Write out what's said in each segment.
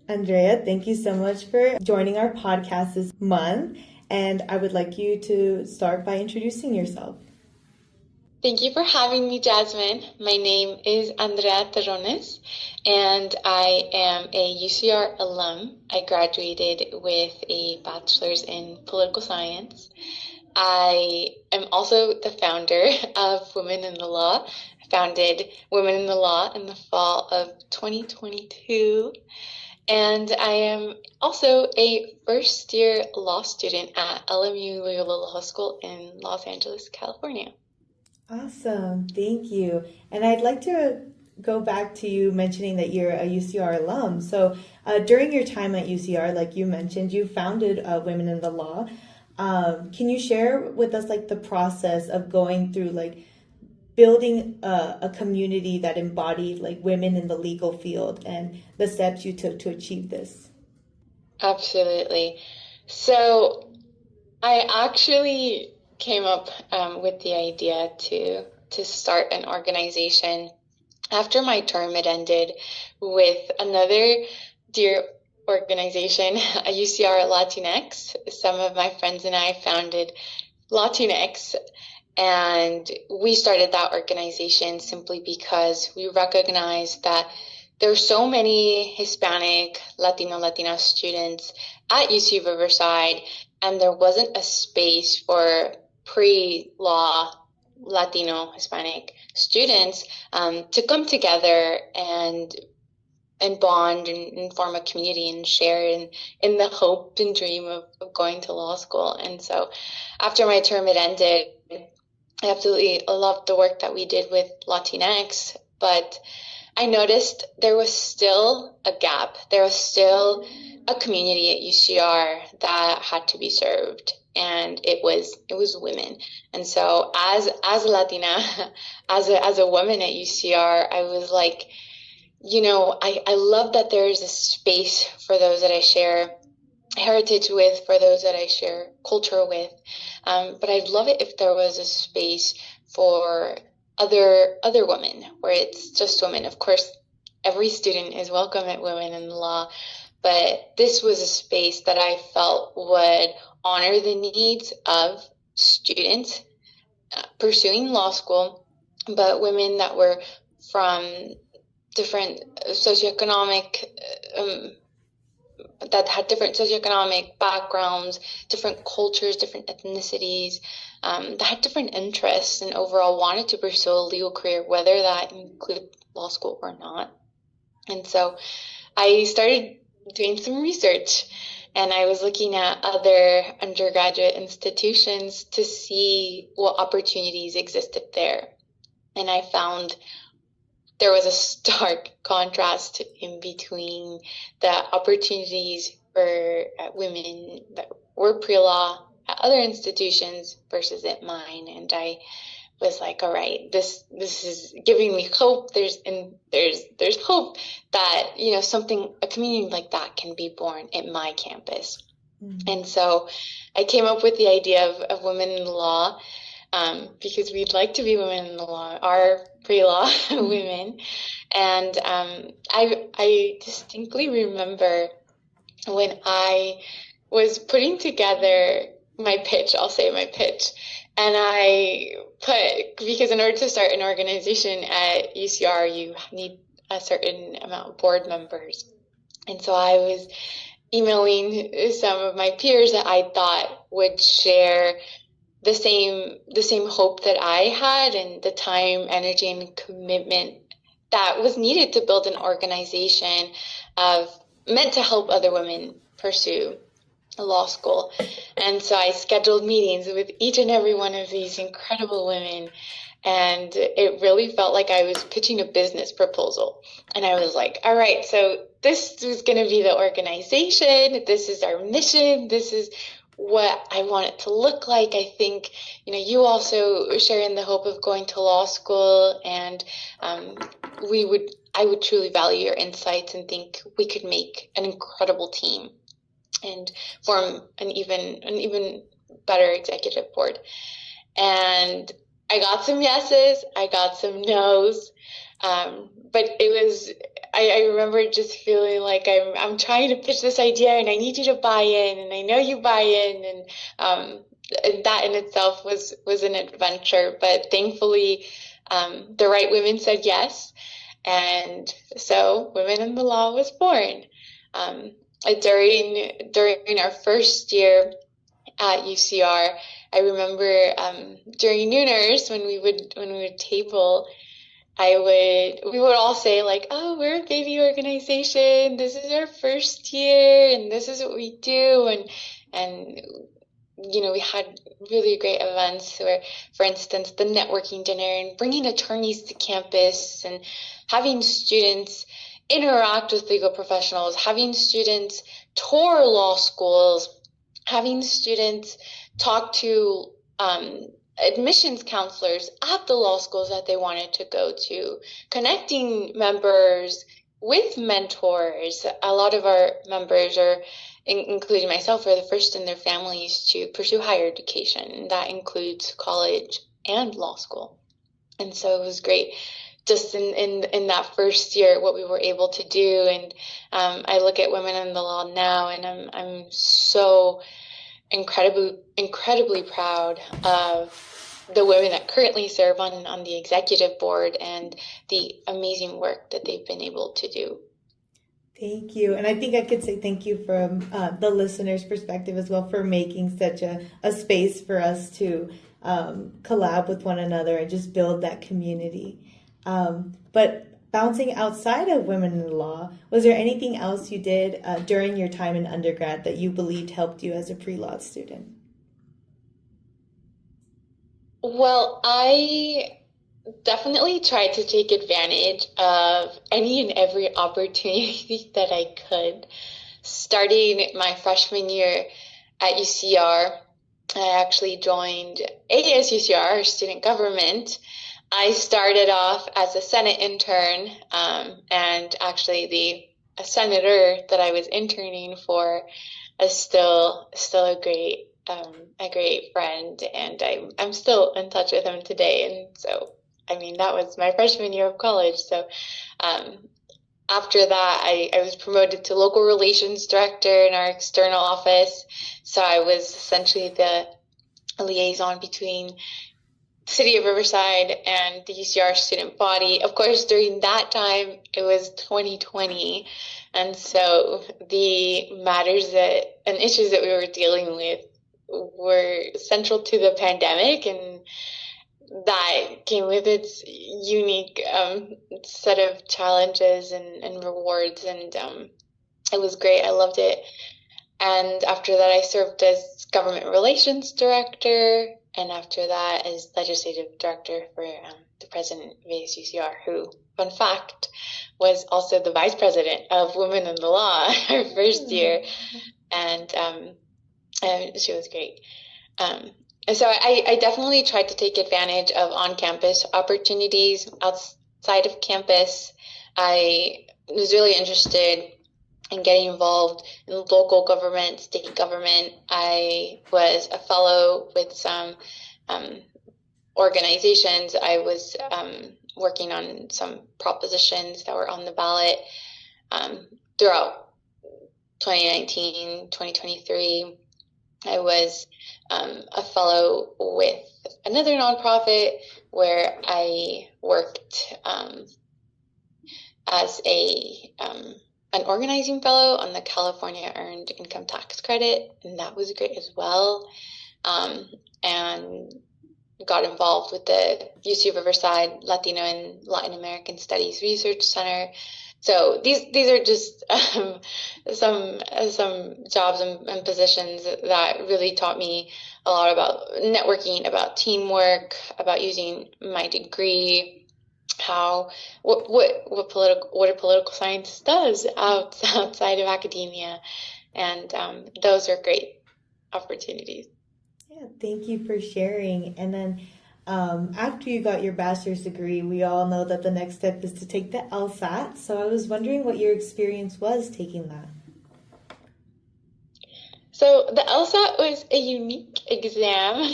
Andrea, thank you so much for joining our podcast this month. And I would like you to start by introducing yourself. Thank you for having me, Jasmine. My name is Andrea Terrones, and I am a UCR alum. I graduated with a bachelor's in political science. I am also the founder of Women in the Law. I founded Women in the Law in the fall of 2022. And I am also a first-year law student at LMU Law School in Los Angeles, California. Awesome. Thank you. And I'd like to go back to you mentioning that you're a UCR alum. So during your time at UCR, like you mentioned, you founded Women in the Law. Can you share with us like the process of going through like building a community that embodied like women in the legal field and the steps you took to achieve this? Absolutely. So I actually came up with the idea to start an organization after my term had ended with another dear organization, UCR Latinx. Some of my friends and I founded Latinx, and we started that organization simply because we recognized that there are so many Hispanic, Latina students at UC Riverside, and there wasn't a space for pre-law Latino Hispanic students to come together and bond and form a community and share in the hope and dream of going to law school. And so after my term had ended, I absolutely loved the work that we did with Latinx, but I noticed there was still a gap. There was still a community at UCR that had to be served, and it was women. And so as a Latina, as a woman at UCR, I was like, I love that there's a space for those that I share heritage with, for those that I share culture with. But I'd love it if there was a space for other women, where it's just women. Of course, every student is welcome at Women in the Law, but this was a space that I felt would honor the needs of students pursuing law school, but women that were from different socioeconomic that had different socioeconomic backgrounds, different cultures, different ethnicities, that had different interests and overall wanted to pursue a legal career, whether that included law school or not. And so I started doing some research, and I was looking at other undergraduate institutions to see what opportunities existed there. And I found there was a stark contrast in between the opportunities for women that were pre-law at other institutions versus at mine. And I was like, all right, this is giving me hope. There's hope that, a community like that can be born at my campus. Mm-hmm. And so I came up with the idea of Women in the Law, because we'd like to be women in the law, our pre-law women. And I distinctly remember when I was putting together my pitch, I'll say my pitch, and because in order to start an organization at UCR, you need a certain amount of board members. And so I was emailing some of my peers that I thought would share the same hope that I had, and the time, energy, and commitment that was needed to build an organization meant to help other women pursue law school. And so I scheduled meetings with each and every one of these incredible women, and it really felt like I was pitching a business proposal. And I was like, all right, so this is going to be the organization. This is our mission. This is what I want it to look like. I think, you also share in the hope of going to law school, and I would truly value your insights and think we could make an incredible team and form an even better executive board. And I got some yeses, I got some nos, but I I remember just feeling like I'm trying to pitch this idea and I need you to buy in and I know you buy in, and that in itself was an adventure. But thankfully, the right women said yes, and so Women in the Law was born. During our first year at UCR, I remember during nooners when we would table, we would all say like, oh, we're a baby organization. This is our first year and this is what we do. And we had really great events where, for instance, the networking dinner and bringing attorneys to campus and having students interact with legal professionals, having students tour law schools, having students talk to admissions counselors at the law schools that they wanted to go to, connecting members with mentors. A lot of our members including myself, are the first in their families to pursue higher education. That includes college and law school. And so it was great just in that first year what we were able to do. And I look at Women in the Law now, and I'm so incredibly proud of the women that currently serve on the executive board and the amazing work that they've been able to do. Thank you. And I think I could say thank you from the listener's perspective as well for making such a space for us to collab with one another and just build that community. But bouncing outside of Women in the Law, was there anything else you did during your time in undergrad that you believed helped you as a pre-law student? Well, I definitely tried to take advantage of any and every opportunity that I could. Starting my freshman year at UCR, I actually joined ASUCR, student government. I started off as a Senate intern, and actually a senator that I was interning for is still a great friend, and I'm still in touch with him today. And so, I mean, that was my freshman year of college. So after that, I was promoted to local relations director in our external office. So I was essentially the liaison between City of Riverside and the UCR student body. Of course, during that time, it was 2020. And so the matters and issues that we were dealing with were central to the pandemic, and that came with its unique set of challenges and rewards. And it was great. I loved it. And after that, I served as government relations director, and after that as legislative director for the president of ASUCR, who, fun fact, was also the vice president of Women in the Law our first year. And she was great. And so I definitely tried to take advantage of on-campus opportunities outside of campus. I was really interested in getting involved in local government, state government. I was a fellow with some organizations. I was working on some propositions that were on the ballot throughout 2019, 2023. I was a fellow with another nonprofit where I worked as an organizing fellow on the California Earned Income Tax Credit, and that was great as well. And got involved with the UC Riverside Latino and Latin American Studies Research Center. So these are just some jobs and positions that really taught me a lot about networking, about teamwork, about using my degree, what political science does outside of academia, and those are great opportunities. Yeah, thank you for sharing. And then after you got your bachelor's degree, we all know that the next step is to take the LSAT. So I was wondering what your experience was taking that. So the LSAT was a unique exam.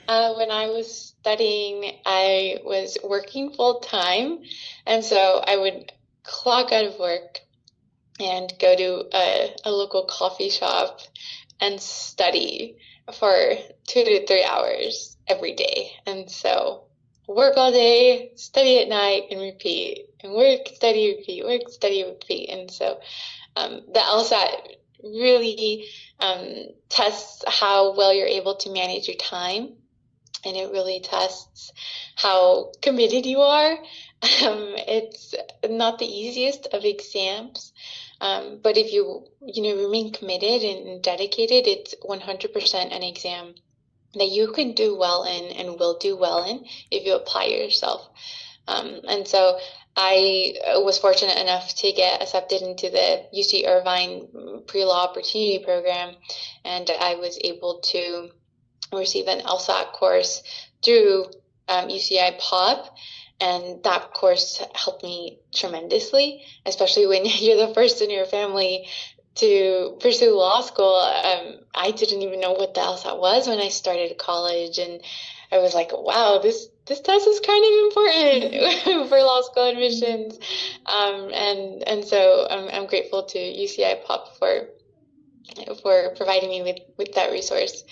When I was studying, I was working full time, and so I would clock out of work and go to a local coffee shop and study for 2 to 3 hours every day. And so work all day, study at night, and repeat, and work, study, repeat, work, study, repeat. And so the LSAT really tests how well you're able to manage your time, and it really tests how committed you are. It's not the easiest of exams, but if you remain committed and dedicated, it's 100% an exam that you can do well in and will do well in if you apply yourself. And so I was fortunate enough to get accepted into the UC Irvine Pre-Law Opportunity Program, and I was able to receive an LSAT course through UCI POP, and that course helped me tremendously, especially when you're the first in your family to pursue law school. I didn't even know what the LSAT was when I started college, and I was like, wow, this test is kind of important for law school admissions. And so I'm grateful to UCI POP for providing me with that resource.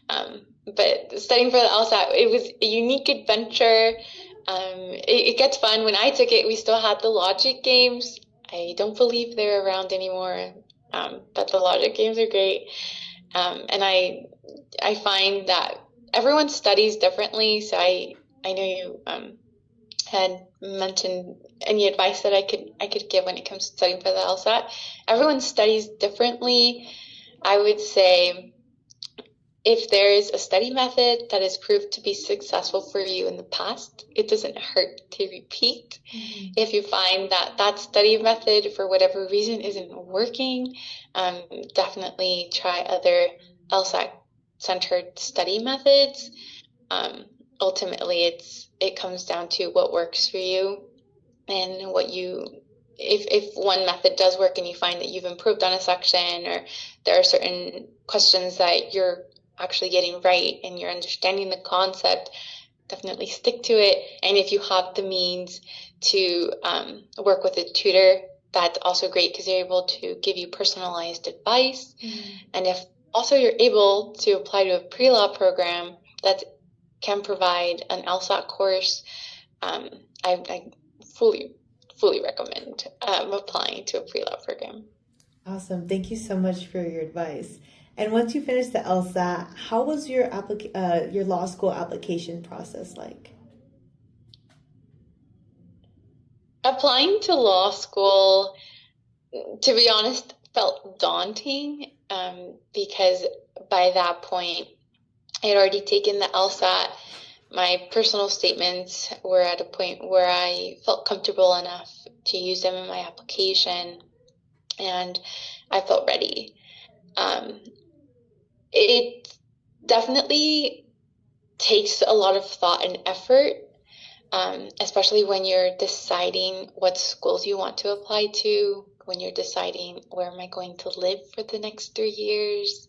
But studying for the LSAT, it was a unique adventure. It gets fun. When I took it, we still had the logic games. I don't believe they're around anymore, but the logic games are great. And I find that everyone studies differently. So I know you had mentioned any advice that I could give when it comes to studying for the LSAT. Everyone studies differently. I would say if there is a study method that has proved to be successful for you in the past, it doesn't hurt to repeat. Mm-hmm. If you find that study method, for whatever reason, isn't working, definitely try other LSAT-centered study methods. Ultimately, it comes down to what works for you and what you. If one method does work and you find that you've improved on a section, or there are certain questions that you're actually getting right and you're understanding the concept, definitely stick to it. And if you have the means to work with a tutor, that's also great because they're able to give you personalized advice. Mm-hmm. And if also you're able to apply to a pre-law program that can provide an LSAT course, I fully recommend applying to a pre-law program. Awesome. Thank you so much for your advice. And once you finished the LSAT, how was your law school application process like? Applying to law school, to be honest, felt daunting because by that point, I had already taken the LSAT. My personal statements were at a point where I felt comfortable enough to use them in my application, and I felt ready. It definitely takes a lot of thought and effort, especially when you're deciding what schools you want to apply to, when you're deciding where am I going to live for the next 3 years.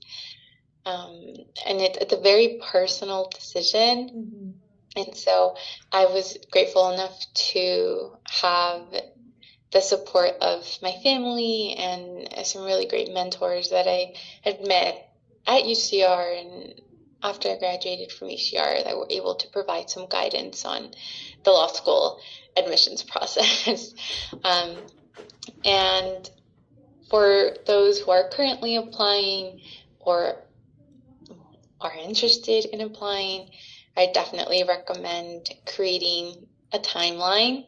And it's a very personal decision. Mm-hmm. And so I was grateful enough to have the support of my family and some really great mentors that I had met at UCR and after I graduated from UCR that were able to provide some guidance on the law school admissions process. And for those who are currently applying or are interested in applying, I definitely recommend creating a timeline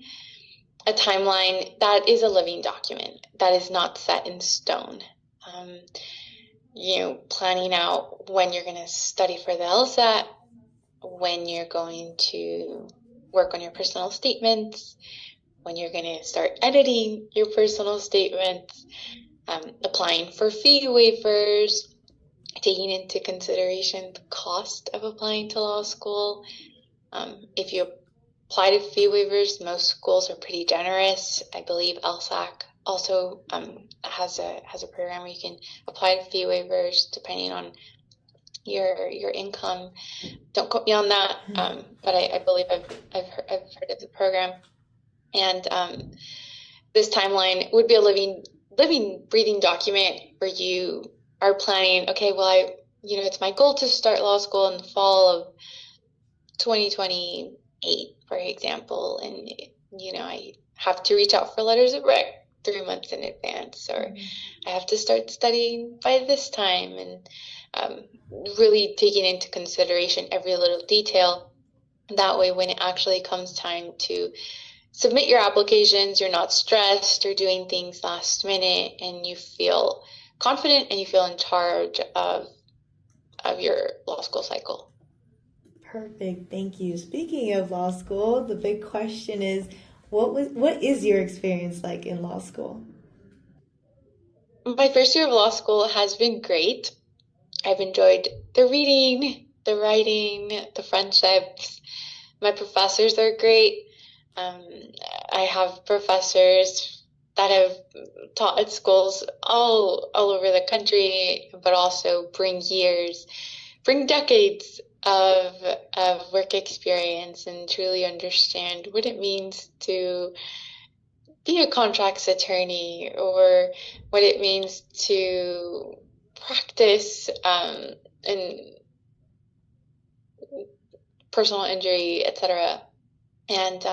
that is a living document, that is not set in stone. Planning out when you're going to study for the LSAT, when you're going to work on your personal statements, when you're going to start editing your personal statements, applying for fee waivers, taking into consideration the cost of applying to law school. If you apply to fee waivers, most schools are pretty generous. I believe LSAC also has a program where you can apply to fee waivers depending on your income. Don't quote me on that, but I believe I've heard of the program. And this timeline would be a living, breathing document where you are planning, okay, well, it's my goal to start law school in the fall of 2028, for example, and, I have to reach out for letters of rec 3 months in advance, or I have to start studying by this time, and really taking into consideration every little detail. That way, when it actually comes time to submit your applications, you're not stressed or doing things last minute, and you feel confident and you feel in charge of your law school cycle. Perfect. Thank you. Speaking of law school, the big question is, what is your experience like in law school? My first year of law school has been great. I've enjoyed the reading, the writing, the friendships. My professors are great. I have professors that have taught at schools all over the country, but also bring decades of work experience and truly understand what it means to be a contracts attorney, or what it means to practice in personal injury, etc. And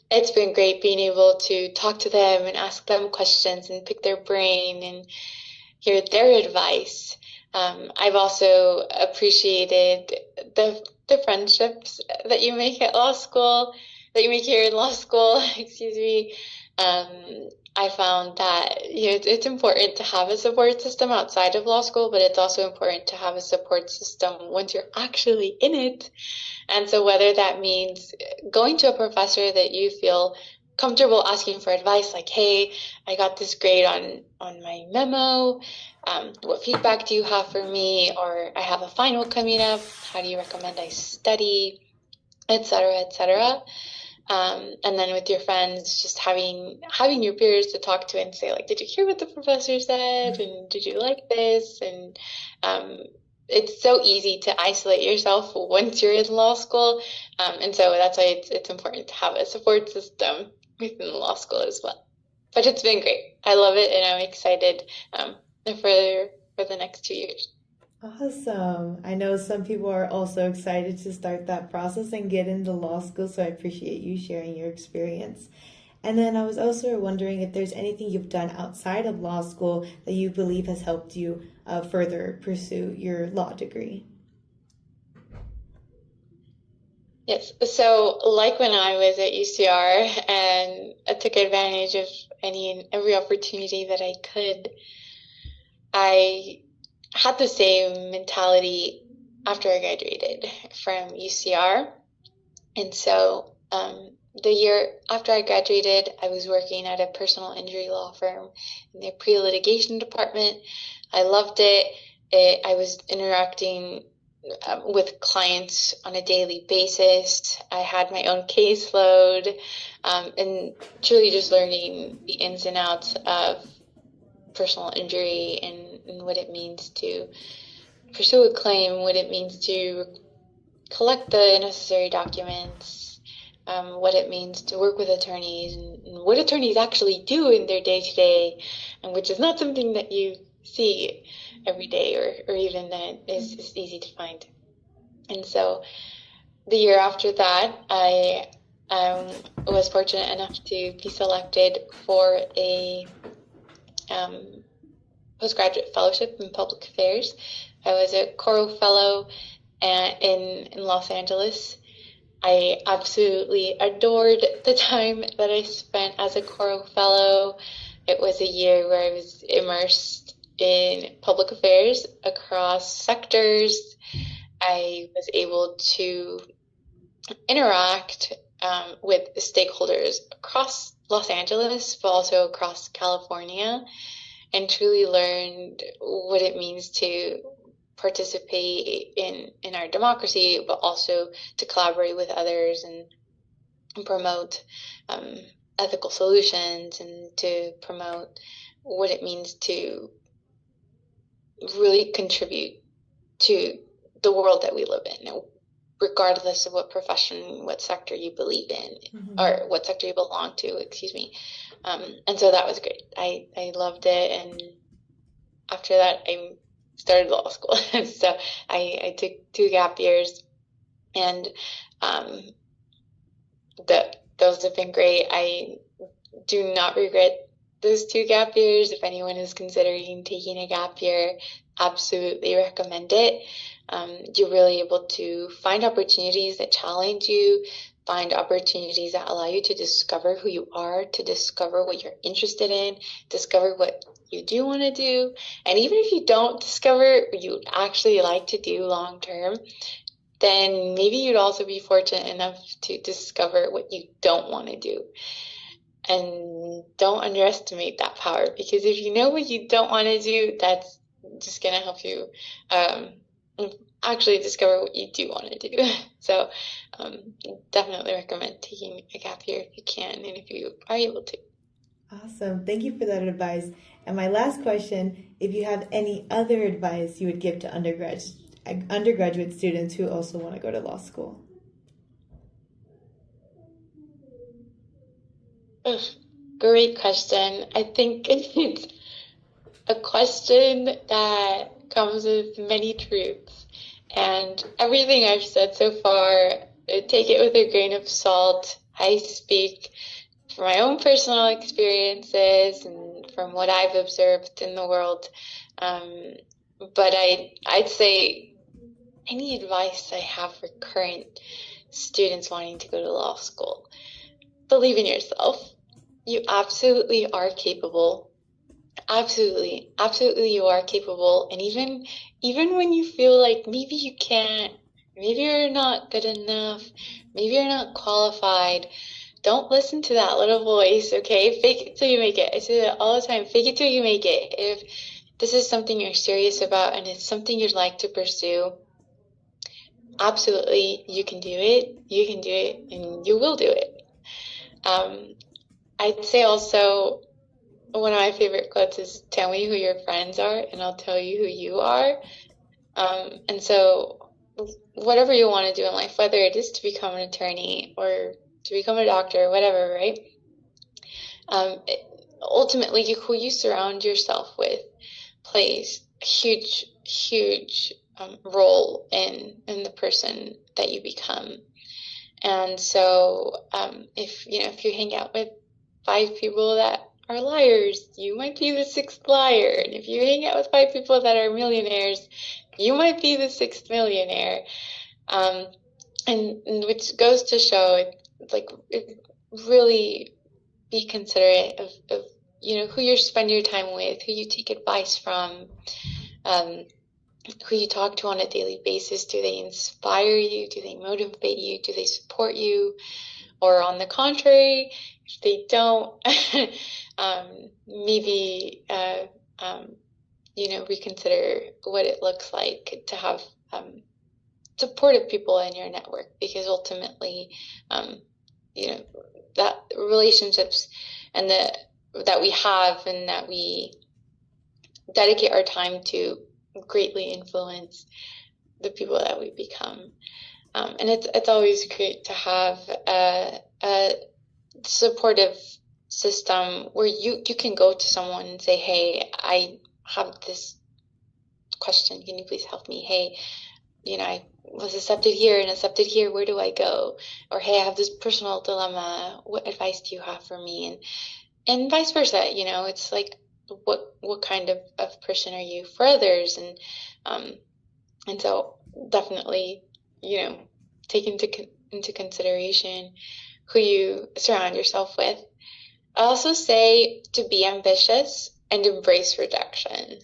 it's been great being able to talk to them and ask them questions and pick their brain and hear their advice. I've also appreciated the friendships that you make at law school, that you make here in law school, excuse me. I found that it's important to have a support system outside of law school, but it's also important to have a support system once you're actually in it. And so whether that means going to a professor that you feel comfortable asking for advice, like, hey, I got this grade on my memo, what feedback do you have for me? Or I have a final coming up, how do you recommend I study, etc., etc. And then with your friends, just having your peers to talk to and say, like, did you hear what the professor said? And did you like this? And it's so easy to isolate yourself once you're in law school. And so that's why it's important to have a support system within law school as well. But it's been great. I love it, and I'm excited for the next 2 years. Awesome. I know some people are also excited to start that process and get into law school, so I appreciate you sharing your experience. And then I was also wondering if there's anything you've done outside of law school that you believe has helped you further pursue your law degree. Yes. So like when I was at UCR and I took advantage of any and every opportunity that I could, I had the same mentality after I graduated from UCR. And so the year after I graduated, I was working at a personal injury law firm in their pre-litigation department. I loved it. I was interacting with clients on a daily basis. I had my own caseload, and truly just learning the ins and outs of personal injury and what it means to pursue a claim, what it means to collect the necessary documents, what it means to work with attorneys, and what attorneys actually do in their day-to-day, and which is not something that you see every day or even that is easy to find. And so the year after that, I was fortunate enough to be selected for a postgraduate fellowship in public affairs. I was a Coro Fellow in Los Angeles. I absolutely adored the time that I spent as a Coro Fellow. It was a year where I was immersed in public affairs across sectors. I was able to interact with stakeholders across Los Angeles, but also across California, and truly learned what it means to participate in our democracy, but also to collaborate with others and promote ethical solutions, and to promote what it means to really contribute to the world that we live in, regardless of what profession, what sector you believe in, or what sector you belong to, excuse me. And so that was great. I loved it. And after that, I started law school. So I took 2 gap years, and those have been great. I do not regret those 2 gap years. If anyone is considering taking a gap year, absolutely recommend it. You're really able to find opportunities that challenge you, find opportunities that allow you to discover who you are, to discover what you're interested in, discover what you do want to do. And even if you don't discover what you'd actually like to do long term, then maybe you'd also be fortunate enough to discover what you don't want to do. And don't underestimate that power, because if you know what you don't want to do, that's just going to help you actually discover what you do want to do. So definitely recommend taking a gap year if you can and if you are able to. Awesome. Thank you for that advice. And my last question, if you have any other advice you would give to undergraduate students who also want to go to law school. Great question. I think it's a question that comes with many truths. And everything I've said so far, take it with a grain of salt. I speak from my own personal experiences and from what I've observed in the world. But I'd say any advice I have for current students wanting to go to law school: believe in yourself. You absolutely are capable. Absolutely you are capable. And even when you feel like maybe you can't, maybe you're not good enough, maybe you're not qualified, don't listen to that little voice, okay? Fake it till you make it. I say that all the time. Fake it till you make it. If this is something you're serious about and it's something you'd like to pursue, absolutely you can do it. You can do it, and you will do it. I'd say also, one of my favorite quotes is, tell me who your friends are and I'll tell you who you are. And so whatever you want to do in life, whether it is to become an attorney or to become a doctor, whatever, right? Ultimately, who you surround yourself with plays a huge role in the person that you become. And so if you hang out with 5 people that are liars, you might be the 6th liar. And if you hang out with 5 people that are millionaires, you might be the 6th millionaire. And which goes to show, really be considerate of who you spend your time with, who you take advice from, who you talk to on a daily basis. Do they inspire you? Do they motivate you? Do they support you? Or on the contrary, if they don't, maybe reconsider what it looks like to have supportive people in your network, because ultimately, that relationships and that we have and that we dedicate our time to greatly influence the people that we become. And it's always great to have a supportive system where you can go to someone and say, hey, I have this question, can you please help me? Hey, I was accepted here and accepted here, where do I go? Or hey, I have this personal dilemma, what advice do you have for me? And vice versa. It's like, what kind of person are you for others? And so definitely, take into consideration who you surround yourself with. I also say to be ambitious and embrace rejection.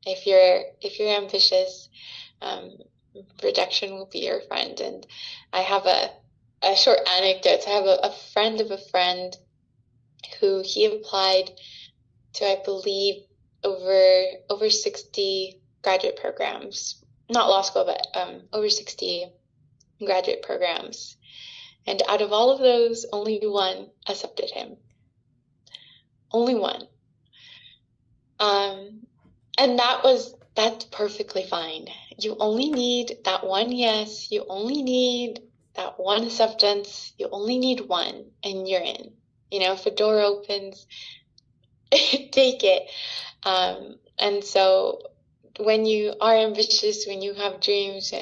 If you're ambitious, rejection will be your friend. And I have a short anecdote. I have a friend of a friend who he applied to, I believe, over 60 graduate programs, not law school, but over 60 graduate programs. And out of all of those, only one accepted him. Only one. And that was that's perfectly fine. You only need that one yes. You only need that one acceptance. You only need one, and you're in. If a door opens, take it. And so when you are ambitious, when you have dreams,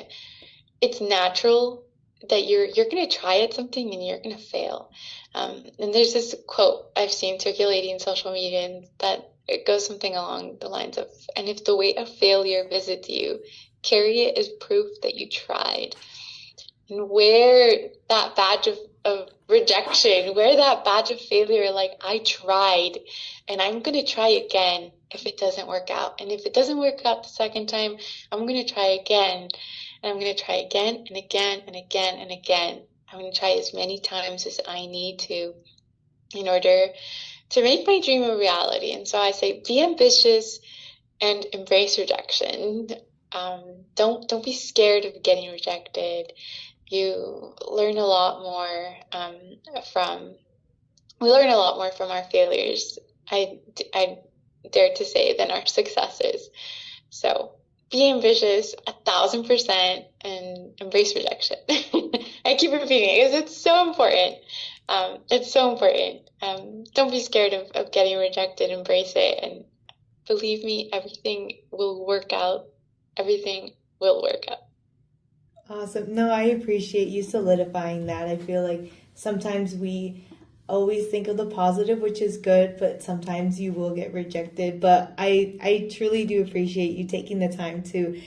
it's natural that you're going to try at something and you're going to fail. And there's this quote I've seen circulating in social media, and that it goes something along the lines of, and if the weight of failure visits you, carry it as proof that you tried. And wear that badge of rejection, wear that badge of failure, like, I tried, and I'm going to try again if it doesn't work out. And if it doesn't work out the second time, I'm going to try again. And I'm going to try again and again and again and again. I'm going to try as many times as I need to in order to make my dream a reality. And so I say, be ambitious and embrace rejection. Don't be scared of getting rejected. You learn a lot more we learn a lot more from our failures, I dare to say, than our successes. So be ambitious 1,000% and embrace rejection. I keep repeating it because it's so important. It's so important. Don't be scared of getting rejected. Embrace it. And believe me, everything will work out. Everything will work out. Awesome. No, I appreciate you solidifying that. I feel like sometimes we always think of the positive, which is good, but sometimes you will get rejected. But I truly do appreciate you taking the time to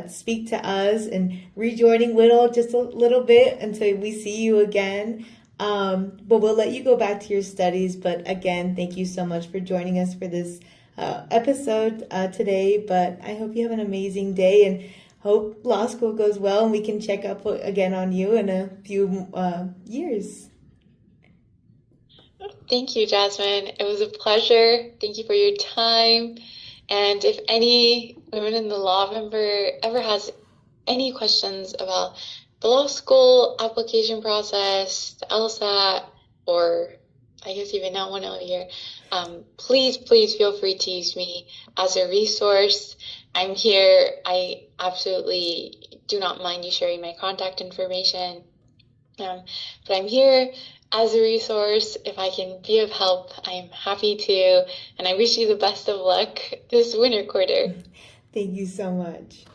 speak to us and rejoining WITL just a little bit until we see you again. But we'll let you go back to your studies. But again, thank you so much for joining us for this episode today. But I hope you have an amazing day and hope law school goes well and we can check up again on you in a few years. Thank you, Jasmine. It was a pleasure. Thank you for your time. And if any women in the law member ever has any questions about the law school application process, the LSAT, or I guess even now 1L year, please feel free to use me as a resource. I'm here. I absolutely do not mind you sharing my contact information. But I'm here as a resource. If I can be of help, I'm happy to. And I wish you the best of luck this winter quarter. Thank you so much.